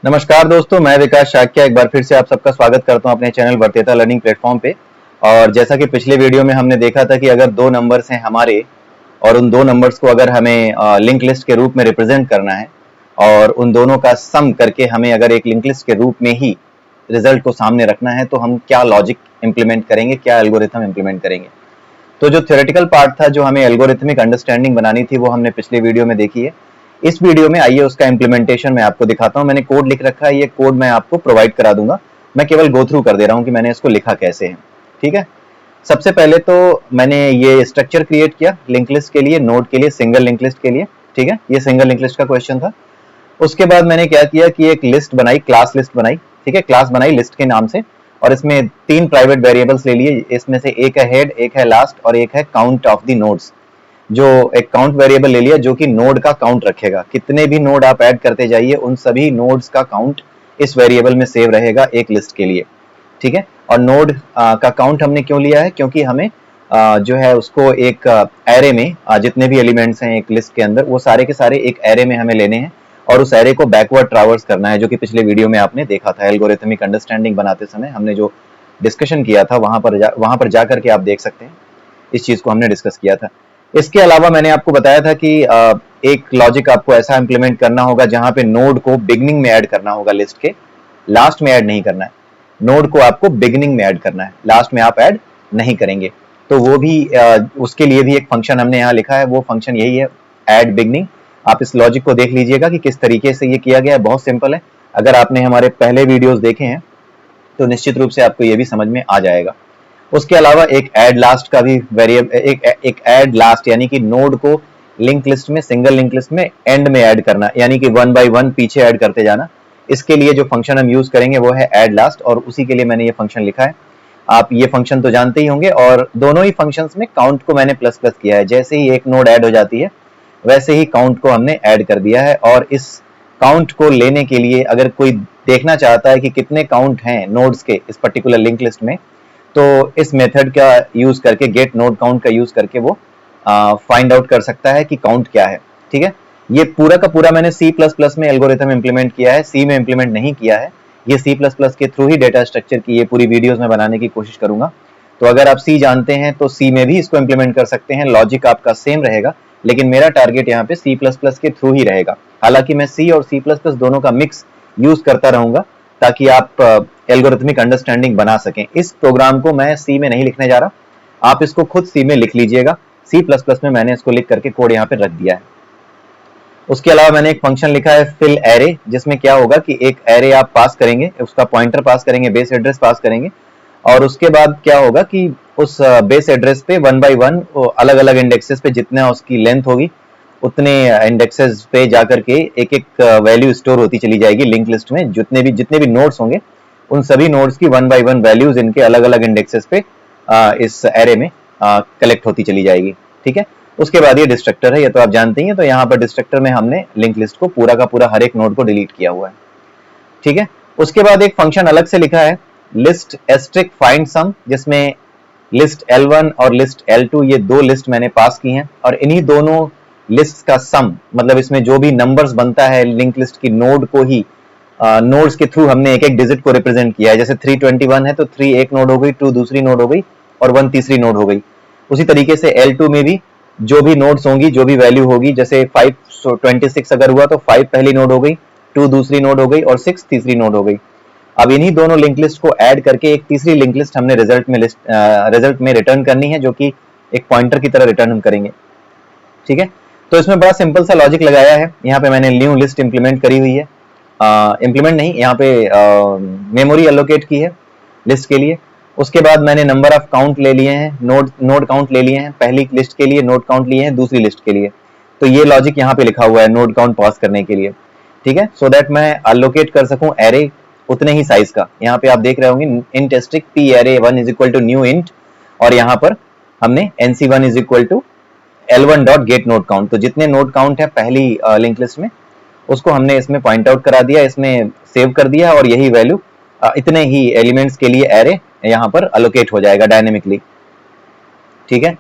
नमस्कार दोस्तों, मैं विकास शाक्या एक बार फिर से आप सबका स्वागत करता हूं अपने चैनल वर्तेता लर्निंग प्लेटफॉर्म पे। और जैसा कि पिछले वीडियो में हमने देखा था कि अगर दो नंबर्स हैं हमारे और उन दो नंबर्स को अगर हमें लिंक लिस्ट के रूप में रिप्रेजेंट करना है और उन दोनों का सम करके हमें अगर एक लिंक लिस्ट के रूप में ही रिजल्ट को सामने रखना है तो हम क्या लॉजिक इंप्लीमेंट करेंगे, क्या एल्गोरिथम इंप्लीमेंट करेंगे। तो जो थ्योरेटिकल पार्ट था, जो हमें एल्गोरिथमिक अंडरस्टैंडिंग बनानी थी, वो हमने पिछले वीडियो में देखी है। इस वीडियो में आइए उसका इंप्लीमेंटेशन मैं आपको दिखाता हूं। मैंने कोड लिख रखा है, ये कोड मैं आपको प्रोवाइड करा दूंगा। मैं केवल गो थ्रू कर दे रहा हूं कि मैंने इसको लिखा कैसे है। ठीक है, सबसे पहले तो मैंने ये स्ट्रक्चर क्रिएट किया लिंक लिस्ट के लिए, नोड के लिए, सिंगल लिंक लिस्ट के लिए। ठीक है, ये सिंगल लिंक लिस्ट का क्वेश्चन था। उसके बाद मैंने क्या किया कि एक लिस्ट बनाई, क्लास लिस्ट बनाई। ठीक है, क्लास बनाई लिस्ट के नाम से और इसमें तीन प्राइवेट वेरिएबल्स ले लिए। इसमें से एक है हेड, एक है लास्ट और एक है काउंट ऑफ द नोड्स। जो एक काउंट वेरिएबल ले लिया जो कि नोड का काउंट रखेगा। कितने भी नोड आप ऐड करते जाइए उन सभी नोड्स का काउंट इस वेरिएबल में सेव रहेगा एक लिस्ट के लिए। ठीक है, और नोड का काउंट हमने क्यों लिया है, क्योंकि हमें जो है उसको एक एरे में जितने भी एलिमेंट्स हैं एक लिस्ट के अंदर, वो सारे के सारे एक एरे में हमें लेने हैं और उस एरे को बैकवर्ड ट्रैवर्स करना है, जो कि पिछले वीडियो में आपने देखा था। एल्गोरिथमिक अंडरस्टैंडिंग बनाते समय हमने जो डिस्कशन किया था वहां पर जाकर के आप देख सकते हैं, इस चीज को हमने डिस्कस किया था। इसके अलावा मैंने आपको बताया था कि एक लॉजिक आपको ऐसा इंप्लीमेंट करना होगा जहां पे नोड को बिगनिंग में ऐड करना होगा, लिस्ट के लास्ट में ऐड नहीं करना है। नोड को आपको बिगनिंग में ऐड करना है, लास्ट में आप ऐड नहीं करेंगे। तो वो भी उसके लिए भी एक फंक्शन हमने यहाँ लिखा है, वो फंक्शन यही है, ऐड बिगनिंग। आप इस लॉजिक को देख लीजिएगा कि किस तरीके से ये किया गया है, बहुत सिंपल है। अगर आपने हमारे पहले वीडियोस देखे हैं तो निश्चित रूप से आपको ये भी समझ में आ जाएगा। उसके अलावा एक ऐड लास्ट का भी वेरिएबल, एक ऐड लास्ट यानी कि नोड को लिंक लिस्ट में, सिंगल लिंक लिस्ट में एंड में ऐड करना, यानी कि वन बाय वन पीछे ऐड करते जाना। इसके लिए जो फंक्शन हम यूज करेंगे वो है ऐड लास्ट और उसी के लिए मैंने ये फंक्शन लिखा है। आप ये फंक्शन तो जानते ही होंगे और दोनों ही फंक्शंस में काउंट को मैंने प्लस प्लस किया है। जैसे ही एक नोड ऐड हो जाती है वैसे ही काउंट को हमने ऐड कर दिया है। और इस काउंट को लेने के लिए अगर कोई देखना चाहता है कि कितने काउंट हैं नोड्स के इस पर्टिकुलर लिंक लिस्ट में, तो इस मेथड का यूज करके, गेट नोड काउंट का यूज करके वो फाइंड आउट कर सकता है कि काउंट क्या है। ठीक है, ये पूरा का पूरा मैंने C++ में एल्गोरिथम इंप्लीमेंट किया है, सी में इंप्लीमेंट नहीं किया है। ये C++ के थ्रू ही डेटा स्ट्रक्चर की ये पूरी वीडियोस में बनाने की कोशिश करूंगा। तो अगर आप सी जानते हैं तो सी में भी इसको इंप्लीमेंट कर सकते हैं, लॉजिक आपका सेम रहेगा। लेकिन मेरा टारगेट यहाँ पे C++ के थ्रू ही रहेगा। हालांकि मैं सी और C++ दोनों का मिक्स यूज करता रहूंगा ताकि आप एल्गोरिथमिक अंडरस्टैंडिंग बना सकें। इस प्रोग्राम को मैं सी में नहीं लिखने जा रहा, आप इसको खुद सी में लिख लीजिएगा। C++ में मैंने इसको लिख करके कोड यहाँ पे रख दिया है। उसके अलावा मैंने एक फंक्शन लिखा है फिल एरे, जिसमें क्या होगा कि एक एरे आप पास करेंगे, उसका पॉइंटर पास करेंगे, बेस एड्रेस पास करेंगे और उसके बाद क्या होगा कि उस बेस एड्रेस पे वन बाय वन अलग अलग इंडेक्सेस पे जितना उसकी लेंथ होगी उतने इंडेक्सेस पे जाकर के एक एक वैल्यू स्टोर होती चली जाएगी लिंक लिस्ट में। जितने भी नोड्स होंगे उन सभी नोड्स की वन बाय वन वैल्यूज इनके अलग अलग इंडेक्सेस पे इस एरे में कलेक्ट होती चली जाएगी। ठीक है, उसके बाद ये डिस्ट्रक्टर है, ये तो आप जानते ही हैं। तो यहाँ पर डिस्ट्रक्टर में हमने लिंक लिस्ट को पूरा का पूरा हर एक नोड को डिलीट किया हुआ है। ठीक है, उसके बाद एक फंक्शन अलग से लिखा है, लिस्ट एस्ट्रिक फाइंड सम, जिसमें लिस्ट L1 और लिस्ट L2 ये दो लिस्ट मैंने पास की हैं और इन्हीं दोनों लिस्ट का सम, मतलब इसमें जो भी नंबर्स बनता है लिंक लिस्ट की नोड को ही नोड्स के थ्रू हमने एक एक डिजिट को रिप्रेजेंट किया है। जैसे 321 है तो 3 एक नोड हो गई, 2 दूसरी नोड हो गई और 1 तीसरी नोड हो गई। उसी तरीके से L2 में भी जो भी नोड्स होंगी, जो भी वैल्यू होगी, जैसे 526 अगर हुआ तो 5 पहली नोड हो गई, 2 दूसरी नोड हो गई और 6 तीसरी नोड हो गई। अब इन्हीं दोनों लिंक लिस्ट को ऐड करके एक तीसरी लिंक लिस्ट हमने रिजल्ट में रिटर्न करनी है, जो कि एक पॉइंटर की तरह रिटर्न हम करेंगे। ठीक है, तो इसमें बड़ा सिंपल सा लॉजिक लगाया है। यहाँ पे मैंने न्यू लिस्ट इंप्लीमेंट करी हुई है, इंप्लीमेंट नहीं, यहाँ पे मेमोरी एलोकेट की है लिस्ट के लिए। उसके बाद मैंने नंबर ऑफ काउंट ले लिए हैं, नोड काउंट ले लिए हैं, पहली लिस्ट के लिए नोड काउंट लिए हैं, दूसरी लिस्ट के लिए। तो ये लॉजिक यहाँ पे लिखा हुआ है नोड काउंट पास करने के लिए। ठीक है, सो दैट मैं एलोकेट कर सकूं एरे उतने ही साइज का। यहाँ पे आप देख रहे होंगे int asterisk P array 1 is equal to new int और यहाँ पर हमने nc1 is equal to L1 dot get node count. तो जितने नोड काउंट है पहली लिंक लिस्ट में उसको हमने इसमें पॉइंट आउट करा दिया, इसमें सेव कर दिया और यही वैल्यू इतने ही एलिमेंट्स के लिए एरे यहाँ पर अलोकेट हो जाएगा डायनेमिकली। ठीक है,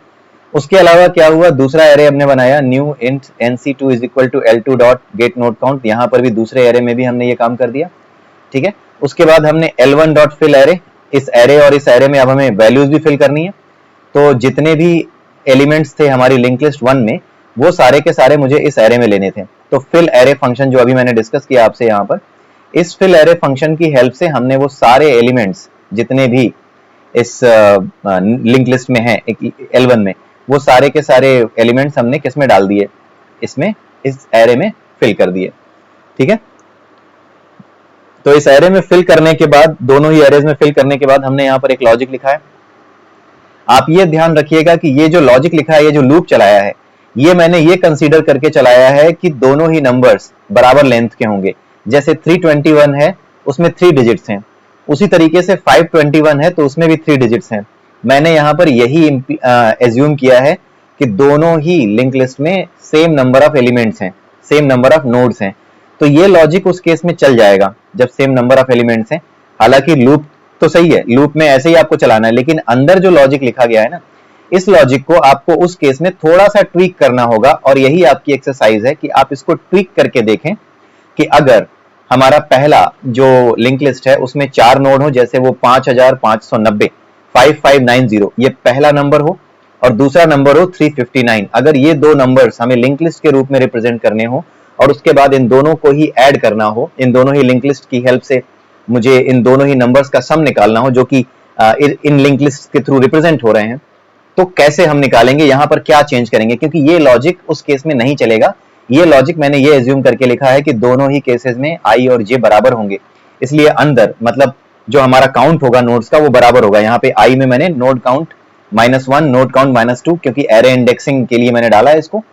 उसके अलावा क्या हुआ, दूसरा एरे हमने बनाया new int nc2 is equal to l2 dot get node count, यहाँ पर भी दूसरे एरे में भी हमने ये काम कर दिया, ठीक है। उसके बाद हमने l1 डॉट फिल एरे, इस एरे और इस एरे में अब हमें वैल्यूज भी फिल करनी है, तो जितने भी एलिमेंट्स थे हमारी लिंक लिस्ट 1 में वो सारे के सारे मुझे इस एरे में लेने थे। तो फिल एरे फंक्शन जो अभी मैंने डिस्कस किया आपसे यहाँ पर, इस फिल एरे फंक्शन की हेल्प से हमने वो सारे एलिमेंट्स जितने भी इस लिंक लिस्ट में हैं L1 में, वो सारे के सारे एलिमेंट्स हमने किस में डाल दिए, इसमें, इस एरे में फिल कर दिए, ठीक है। तो इस एरे में फिल करने के बाद, दोनों ही एरेज में फिल करने के बाद हमने यहाँ पर एक लॉजिक लिखा है। आप ये ध्यान रखिएगा कि ये जो लॉजिक लिखा है, ये जो लूप चलाया है, ये मैंने ये कंसीडर करके चलाया है कि दोनों ही नंबर्स बराबर लेंथ के होंगे। जैसे 321 है, उसमें 3 डिजिट्स हैं, उसी तरीके से 521 है तो उसमें भी 3 डिजिट्स हैं। मैंने यहाँ पर यही एज्यूम किया है कि दोनों ही लिंक लिस्ट में सेम नंबर ऑफ एलिमेंट्स हैं, सेम नंबर ऑफ नोड्स हैं, तो ये लॉजिक उस केस में चल जाएगा जब सेम नंबर ऑफ एलिमेंट्स हैं। हालांकि लूप तो सही है, लूप में ऐसे ही आपको चलाना है, लेकिन अंदर जो लॉजिक लिखा गया है ना, इस लॉजिक को आपको उस केस में थोड़ा सा ट्वीक करना होगा, और यही आपकी एक्सरसाइज है कि आप इसको ट्वीक करके देखें कि अगर हमारा पहला जो लिंक लिस्ट है उसमें 4 नोड हो, जैसे वो 5590 5590 ये पहला नंबर हो, और दूसरा नंबर हो 359। अगर ये दो नंबर्स हमें लिंक लिस्ट के रूप में रिप्रेजेंट करने हो और उसके बाद इन दोनों को ही ऐड करना हो, इन दोनों ही लिंक लिस्ट की हेल्प से मुझे इन दोनों ही नंबर्स का सम निकालना हो जो कि इन लिंक लिस्ट के थ्रू रिप्रेजेंट हो रहे हैं, तो कैसे हम निकालेंगे, यहां पर क्या चेंज करेंगे, क्योंकि ये लॉजिक उस केस में नहीं चलेगा। ये लॉजिक मैंने ये एज्यूम करके लिखा है कि दोनों ही केसेस में i और j बराबर होंगे, इसलिए अंदर मतलब जो हमारा काउंट होगा नोड्स का वो बराबर होगा। यहाँ पे i में मैंने नोड काउंट -1, नोड काउंट -2, क्योंकि एरे इंडेक्सिंग के लिए मैंने डाला है इसको,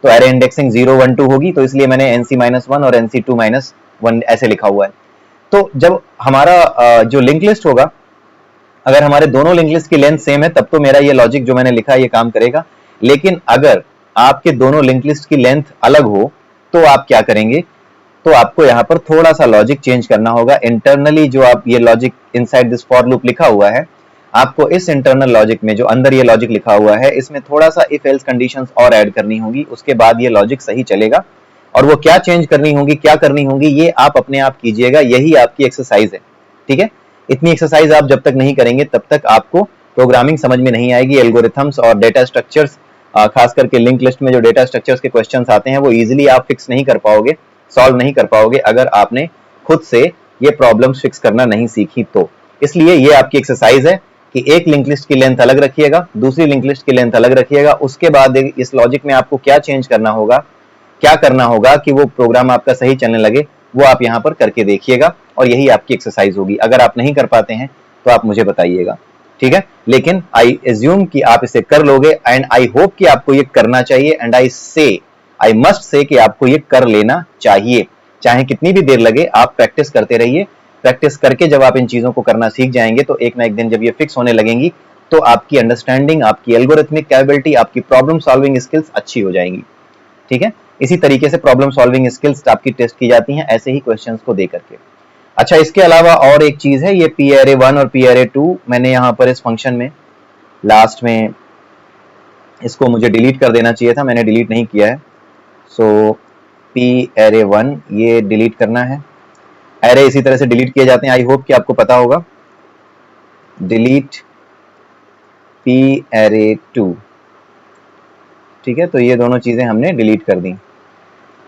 तो एरे इंडेक्सिंग 0 1 2 होगी, तो इसलिए मैंने nc-1 और nc2-1 ऐसे लिखा हुआ है। तो जब हमारा जो लिंक लिस्ट होगा, अगर हमारे दोनों लिंक लिस्ट की लेंथ सेम है तब तो मेरा ये लॉजिक जो मैंने लिखा है ये काम करेगा। लेकिन अगर आपके दोनों लिंक लिस्ट की लेंथ अलग हो तो आप क्या करेंगे, तो आपको यहाँ पर थोड़ा सा लॉजिक चेंज करना होगा। इंटरनली जो आप ये logic inside this for loop लिखा हुआ है, आपको इस इंटरनल लॉजिक में जो अंदर ये लॉजिक लिखा हुआ है इसमें थोड़ा सा इफ एल्स कंडीशंस और ऐड करनी होगी, उसके बाद ये लॉजिक सही चलेगा। और वो क्या चेंज करनी होगी, क्या करनी होगी, ये आप अपने आप कीजिएगा, यही आपकी एक्सरसाइज है, ठीक है। इतनी एक्सरसाइज आप जब तक नहीं करेंगे तब तक आपको प्रोग्रामिंग समझ में नहीं आएगी। एल्गोरिथम्स और डेटा स्ट्रक्चर्स, खास करके लिंक लिस्ट में जो डेटा स्ट्रक्चर्स के क्वेश्चंस आते हैं वो इजीली आप फिक्स नहीं कर पाओगे, सॉल्व नहीं कर पाओगे अगर आपने खुद से ये प्रॉब्लम्स फिक्स करना नहीं सीखी तो। इसलिए ये आपकी एक्सरसाइज है कि एक लिंक लिस्ट की लेंथ अलग रखिएगा, दूसरी लिंक लिस्ट की लेंथ अलग रखिएगा, उसके बाद इस लॉजिक में आपको क्या चेंज करना होगा, क्या करना होगा कि वो प्रोग्राम आपका सही चलने लगे, वो आप यहाँ पर करके देखिएगा, और यही आपकी एक्सरसाइज होगी। अगर आप नहीं कर पाते हैं तो आप मुझे बताइएगा, ठीक है। लेकिन आई एज्यूम कि आप इसे कर लोगे, एंड आई होप कि आपको ये करना चाहिए, एंड आई मस्ट से कि आपको ये कर लेना चाहिए। चाहे कितनी भी देर लगे, आप प्रैक्टिस करते रहिए। प्रैक्टिस करके जब आप इन चीजों को करना सीख जाएंगे तो एक ना एक दिन जब ये फिक्स होने लगेंगी तो आपकी अंडरस्टैंडिंग, आपकी एल्गोरिथमिक कैपेबिलिटी, आपकी प्रॉब्लम सॉल्विंग स्किल्स अच्छी हो जाएंगी, ठीक है। इसी तरीके से प्रॉब्लम सॉल्विंग स्किल्स आपकी टेस्ट की जाती हैं, ऐसे ही क्वेश्चंस को दे करके। अच्छा, इसके अलावा और एक चीज है, ये p-array1 और p-array2 मैंने यहाँ पर इस फंक्शन में लास्ट में इसको मुझे डिलीट कर देना चाहिए था, मैंने डिलीट नहीं किया है। सो p-array1 ये डिलीट करना है। एरे इसी तरह से डिलीट किए जाते हैं, आई होप कि आपको पता होगा। डिलीट p-array2, ठीक है। तो ये दोनों चीजें हमने डिलीट कर दी,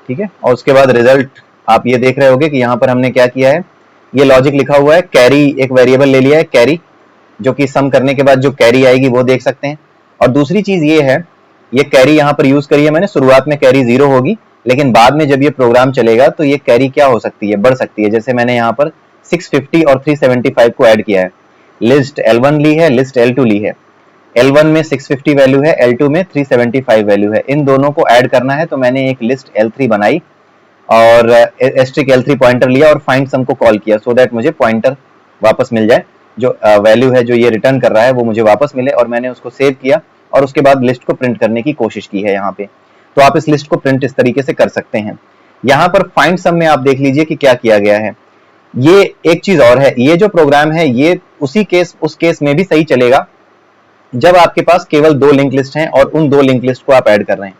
ठीक है। और उसके बाद रिजल्ट आप ये देख रहे होंगे कि यहाँ पर हमने क्या किया है, ये लॉजिक लिखा हुआ है, कैरी एक वेरिएबल ले लिया है कैरी, जो कि सम करने के बाद जो कैरी आएगी वो देख सकते हैं। और दूसरी चीज ये है, ये कैरी यहाँ पर यूज करी है मैंने, शुरुआत में कैरी 0 होगी, लेकिन बाद में जब ये प्रोग्राम चलेगा तो ये कैरी क्या हो सकती है, बढ़ सकती है। जैसे मैंने यहाँ पर 650 और 375 को ऐड किया है, लिस्ट L1 ली है, लिस्ट L2 ली है। L1 में 650 वैल्यू है, L2 में 375 वैल्यू है, इन दोनों को ऐड करना है। तो मैंने एक लिस्ट L3 बनाई और एस्ट्रिक L3 पॉइंटर लिया और फाइंड सम को कॉल किया, सो दैट मुझे पॉइंटर वापस मिल जाए, जो वैल्यू है जो ये रिटर्न कर रहा है वो मुझे वापस मिले। और मैंने उसको सेव किया और उसके बाद लिस्ट को प्रिंट करने की कोशिश की है यहाँ पे। तो आप इस लिस्ट को प्रिंट इस तरीके से कर सकते हैं। यहाँ पर फाइंड सम में आप देख लीजिए कि क्या किया गया है। ये एक चीज और है, ये जो प्रोग्राम है ये उस केस में भी सही चलेगा जब आपके पास केवल 2 लिंक लिस्ट हैं और उन 2 लिंक लिस्ट को आप ऐड कर रहे हैं।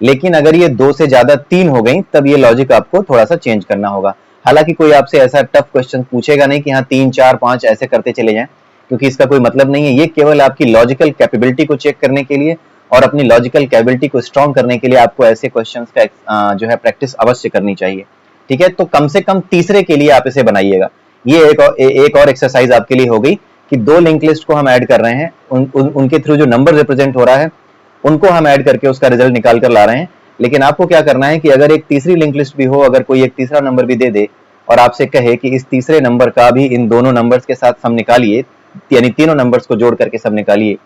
लेकिन अगर ये 2 से ज्यादा 3 हो गई, तब ये लॉजिक आपको थोड़ा सा चेंज करना होगा। हालांकि कोई आपसे ऐसा टफ क्वेश्चन पूछेगा नहीं कि हाँ 3 4 5 ऐसे करते चले जाएं, क्योंकि इसका कोई मतलब नहीं है। ये केवल आपकी लॉजिकल कैपेबिलिटी को चेक करने के लिए और अपनी लॉजिकल कैपेबिलिटी को स्ट्रॉन्ग करने के लिए आपको ऐसे क्वेश्चंस का जो है प्रैक्टिस अवश्य करनी चाहिए। ठीक है, तो कम से कम तीसरे के लिए आप इसे बनाइएगा। ये एक और एक्सरसाइज आपके लिए हो गई कि 2 लिंक लिस्ट को हम ऐड कर रहे हैं, उनके थ्रू जो नंबर रिप्रेजेंट हो रहा है उनको हम ऐड करके उसका रिजल्ट निकाल कर ला रहे हैं। लेकिन आपको क्या करना है कि अगर एक तीसरी लिंक लिस्ट भी हो, अगर कोई एक तीसरा नंबर भी दे दे और आपसे कहे कि इस तीसरे नंबर का भी इन दोनों नंबर्स के साथ सम निकालिए, यानी तीनों नंबर्स को जोड़ करके सम निकालिए,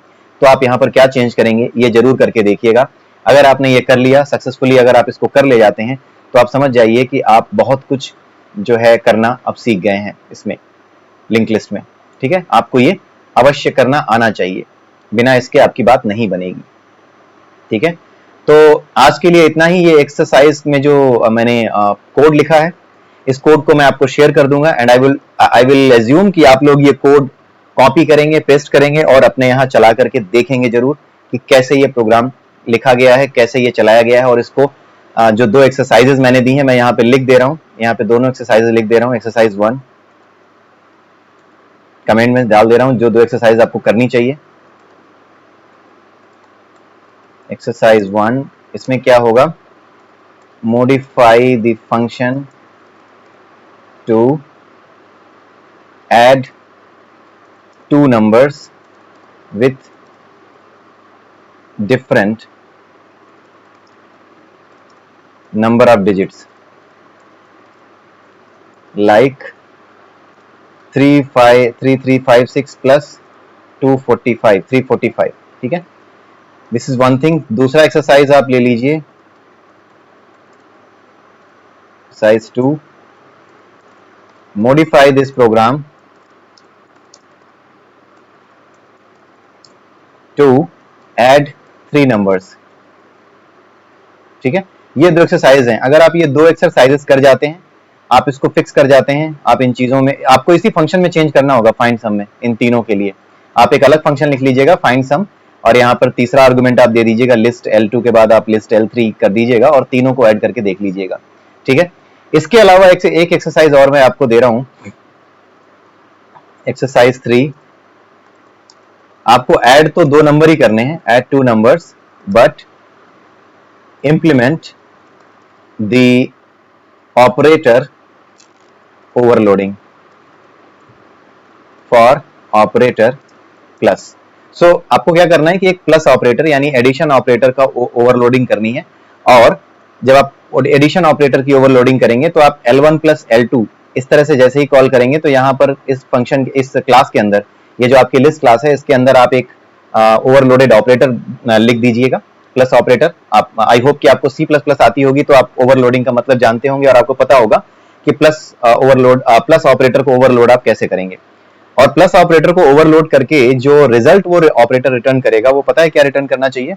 तो आप यहाँ पर क्या चेंज करेंगे ये जरूर करके देखिएगा। अगर आपने ये कर लिया सक्सेसफुली, अगर आप इसको कर ले जाते हैं, तो आप समझ जाइए कि आप बहुत कुछ जो है करना अब सीख गए हैं इसमें, लिंक लिस्ट में। ठीक है, आपको ये अवश्य करना आना चाहिए, बिना इसके आपकी बात नहीं बनेगी। ठीक है, तो आज के लिए इतना ही। ये एक्सरसाइज में जो मैंने कोड लिखा है, इस कोड को मैं आपको शेयर कर दूंगा एंड आई विल एज्यूम कि आप लोग ये कोड कॉपी करेंगे, पेस्ट करेंगे और अपने यहाँ चला करके देखेंगे जरूर कि कैसे ये प्रोग्राम लिखा गया है, कैसे ये चलाया गया है। और इसको जो 2 एक्सरसाइजेज मैंने दी हैं मैं यहाँ पे लिख दे रहा हूँ, यहाँ पे दोनों एक्सरसाइजेज लिख दे रहा हूँ। एक्सरसाइज 1 कमेंट में डाल दे रहा हूँ जो 2 एक्सरसाइज आपको करनी चाहिए। एक्सरसाइज 1, इसमें क्या होगा, modify the function to add 2 numbers with different number of digits like 3356 plus 245 345। ठीक है, दिस इज वन थिंग। दूसरा एक्सरसाइज आप ले लीजिए, exercise 2, modify this program to add 3 numbers। ठीक है, ये 2 एक्सरसाइज हैं। अगर आप ये 2 एक्सरसाइजेस कर जाते हैं, आप इसको फिक्स कर जाते हैं, आप इन चीजों में आपको इसी फंक्शन में चेंज करना होगा, फाइंड सम में। इन तीनों के लिए आप एक अलग फंक्शन लिख लीजिएगा, फाइंड सम, और यहाँ पर तीसरा आर्गुमेंट आप दे दीजिएगा लिस्ट L2 के बाद आप लिस्ट L3 कर दीजिएगा और तीनों को ऐड करके देख लीजिएगा। ठीक है, इसके अलावा एक एक्सरसाइज और मैं आपको दे रहा हूं, एक्सरसाइज 3। आपको ऐड तो 2 नंबर ही करने हैं, add 2 numbers, but implement the operator overloading for operator plus. So आपको क्या करना है कि एक प्लस ऑपरेटर यानी एडिशन ऑपरेटर का ओवरलोडिंग करनी है। और जब आप एडिशन ऑपरेटर की ओवरलोडिंग करेंगे तो आप L1 प्लस L2 इस तरह से जैसे ही कॉल करेंगे, तो यहाँ पर इस फंक्शन, इस क्लास के अंदर, ये जो आपकी लिस्ट क्लास है, इसके अंदर आप एक ओवरलोडेड ऑपरेटर लिख दीजिएगा, प्लस ऑपरेटर। आप आई होप कि आपको C++ आती होगी, तो आप ओवरलोडिंग का मतलब जानते होंगे और आपको पता होगा कि प्लस ऑपरेटर को ओवरलोड आप कैसे करेंगे। और प्लस ऑपरेटर को ओवरलोड करके जो रिजल्ट वो ऑपरेटर रिटर्न करेगा, वो पता है क्या रिटर्न करना चाहिए?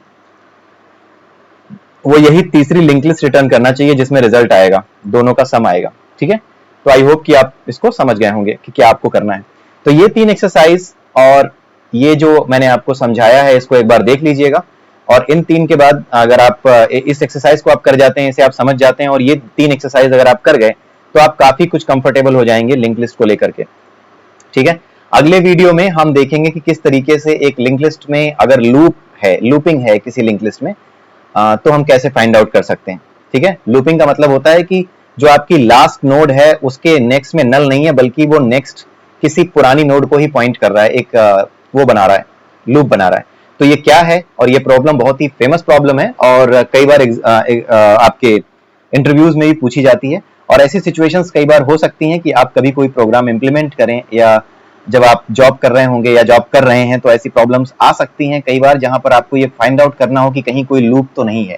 वो यही तीसरी लिंक लिस्ट रिटर्न करना चाहिए जिसमें रिजल्ट आएगा, दोनों का सम आएगा। ठीक है, तो आई होप कि आप इसको समझ गए होंगे कि क्या आपको करना है। तो ये 3 एक्सरसाइज और ये जो मैंने आपको समझाया है, इसको एक बार देख लीजिएगा। और इन 3 के बाद अगर आप इस एक्सरसाइज को आप कर जाते हैं, इसे आप समझ जाते हैं, और ये 3 एक्सरसाइज अगर आप कर गए, तो आप काफी कुछ कंफर्टेबल हो जाएंगे लिंक लिस्ट को लेकर के। ठीक है, अगले वीडियो में हम देखेंगे कि किस तरीके से एक लिंक लिस्ट में अगर लूपिंग है किसी लिंक लिस्ट में, तो हम कैसे फाइंड आउट कर सकते हैं। ठीक है, लूपिंग का मतलब होता है कि जो आपकी लास्ट नोड है उसके नेक्स्ट में नल नहीं है, बल्कि वो नेक्स्ट किसी पुरानी नोड को ही पॉइंट कर रहा है, एक वो बना रहा है, लूप बना रहा है। तो ये क्या है, और ये प्रॉब्लम बहुत ही फेमस प्रॉब्लम है और कई बार आपके इंटरव्यूज में भी पूछी जाती है। और ऐसी सिचुएशंस कई बार हो सकती हैं कि आप कभी कोई प्रोग्राम इंप्लीमेंट करें, या जब आप जॉब कर रहे होंगे या जॉब कर रहे हैं, तो ऐसी प्रॉब्लम्स आ सकती हैं कई बार, जहां पर आपको ये फाइंड आउट करना हो कि कहीं कोई लूप तो नहीं है।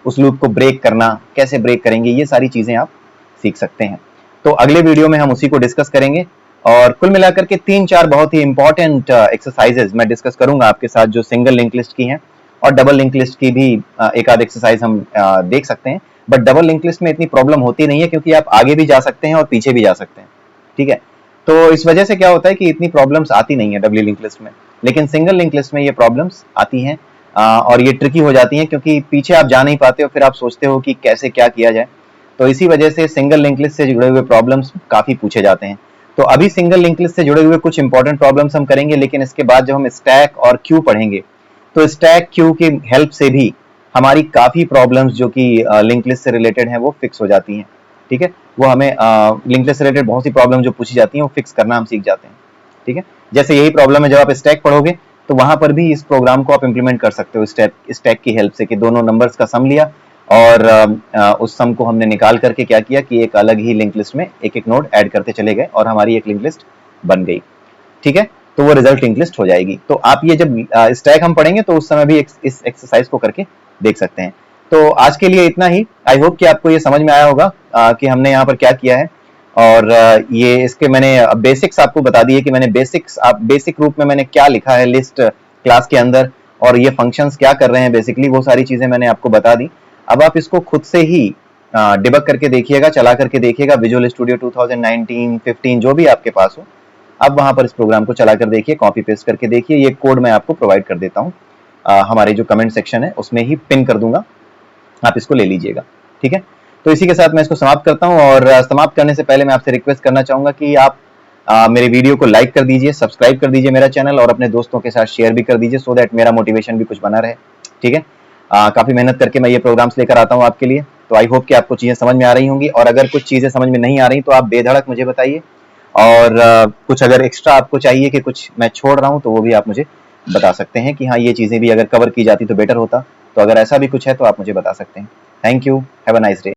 उस लूप को ब्रेक करना, कैसे ब्रेक करेंगे, ये सारी चीजें आप सीख सकते हैं। तो अगले वीडियो में हम उसी को डिस्कस करेंगे। और कुल मिलाकर के 3-4 बहुत ही इंपॉर्टेंट एक्सरसाइजेज मैं डिस्कस करूंगा आपके साथ, जो सिंगल लिंक लिस्ट की हैं, और डबल लिंक लिस्ट की भी एक आध एक्सरसाइज हम देख सकते हैं। बट डबल लिंक लिस्ट में इतनी प्रॉब्लम होती नहीं है, क्योंकि आप आगे भी जा सकते हैं और पीछे भी जा सकते हैं। ठीक है, तो इस वजह से क्या होता है कि इतनी प्रॉब्लम्स आती नहीं है डबल लिंक लिस्ट में। लेकिन सिंगल लिंक लिस्ट में ये प्रॉब्लम्स आती हैं और ये ट्रिकी हो जाती हैं क्योंकि पीछे आप जा नहीं पाते हो, फिर आप सोचते हो कि कैसे क्या किया जाए। तो इसी वजह से सिंगल लिंक लिस्ट से जुड़े हुए प्रॉब्लम्स काफी पूछे जाते हैं। तो अभी सिंगल लिंक लिस्ट से जुड़े हुए कुछ इंपॉर्टेंट प्रॉब्लम्स हम करेंगे, लेकिन इसके बाद जब हम स्टैक और क्यू पढ़ेंगे तो स्टैक क्यू की हेल्प से भी हमारी काफी प्रॉब्लम्स जो कि लिंक लिस्ट से रिलेटेड हैं वो फिक्स हो जाती हैं। ठीक है, वो हमें लिंक लिस्ट से रिलेटेड बहुत सी प्रॉब्लम जो पूछी जाती हैं वो फिक्स करना हम सीख जाते हैं। ठीक है, जैसे यही प्रॉब्लम है जब आप स्टैक पढ़ोगे तो वहां पर भी इस प्रोग्राम को आप इंप्लीमेंट कर सकते हो स्टैक की हेल्प से, कि दोनों नंबर्स का सम लिया और उस सम को हमने निकाल करके क्या किया कि एक अलग ही लिंक लिस्ट में एक एक नोड ऐड करते चले गए और हमारी एक लिंक लिस्ट बन गई। ठीक है, तो वो रिजल्ट लिंक लिस्ट हो जाएगी। तो आप ये जब स्टैक हम पढ़ेंगे तो उस समय भी इस एक्सरसाइज को करके देख सकते हैं। तो आज के लिए इतना ही। आई होप कि आपको ये समझ में आया होगा कि हमने यहाँ पर क्या किया है, और ये इसके मैंने बेसिक्स आपको बता दिए कि मैंने बेसिक रूप में मैंने क्या लिखा है लिस्ट क्लास के अंदर, और ये फंक्शंस क्या कर रहे हैं बेसिकली, वो सारी चीजें मैंने आपको बता दी। अब आप इसको खुद से ही डिबग करके देखिएगा, चला करके देखिएगा, विजुअल स्टूडियो 2019, 15 जो भी आपके पास हो, अब वहां पर इस प्रोग्राम को चला कर देखिए, कॉपी पेस्ट करके देखिए। ये कोड मैं आपको प्रोवाइड कर देता हूँ, हमारे जो कमेंट सेक्शन है उसमें ही पिन कर दूंगा, आप इसको ले लीजिएगा। ठीक है, तो इसी के साथ मैं इसको समाप्त करता हूं, और समाप्त करने से पहले मैं आपसे रिक्वेस्ट करना चाहूंगा कि आप मेरे वीडियो को लाइक कर दीजिए, सब्सक्राइब कर दीजिए मेरा चैनल, और अपने दोस्तों के साथ शेयर भी कर दीजिए, सो दैट मेरा मोटिवेशन भी कुछ बना रहे। ठीक है, काफी मेहनत करके मैं ये प्रोग्राम्स लेकर आता हूँ आपके लिए। तो आई होप कि आपको चीजें समझ में आ रही होंगी, और अगर कुछ चीजें समझ में नहीं आ रही तो आप बेधड़क मुझे बताइए, और कुछ अगर एक्स्ट्रा आपको चाहिए कि कुछ मैं छोड़ रहा हूँ तो वो भी आप मुझे बता सकते हैं कि हाँ ये चीजें भी अगर कवर की जाती तो बेटर होता। तो अगर ऐसा भी कुछ है तो आप मुझे बता सकते हैं। Thank you, have a nice day.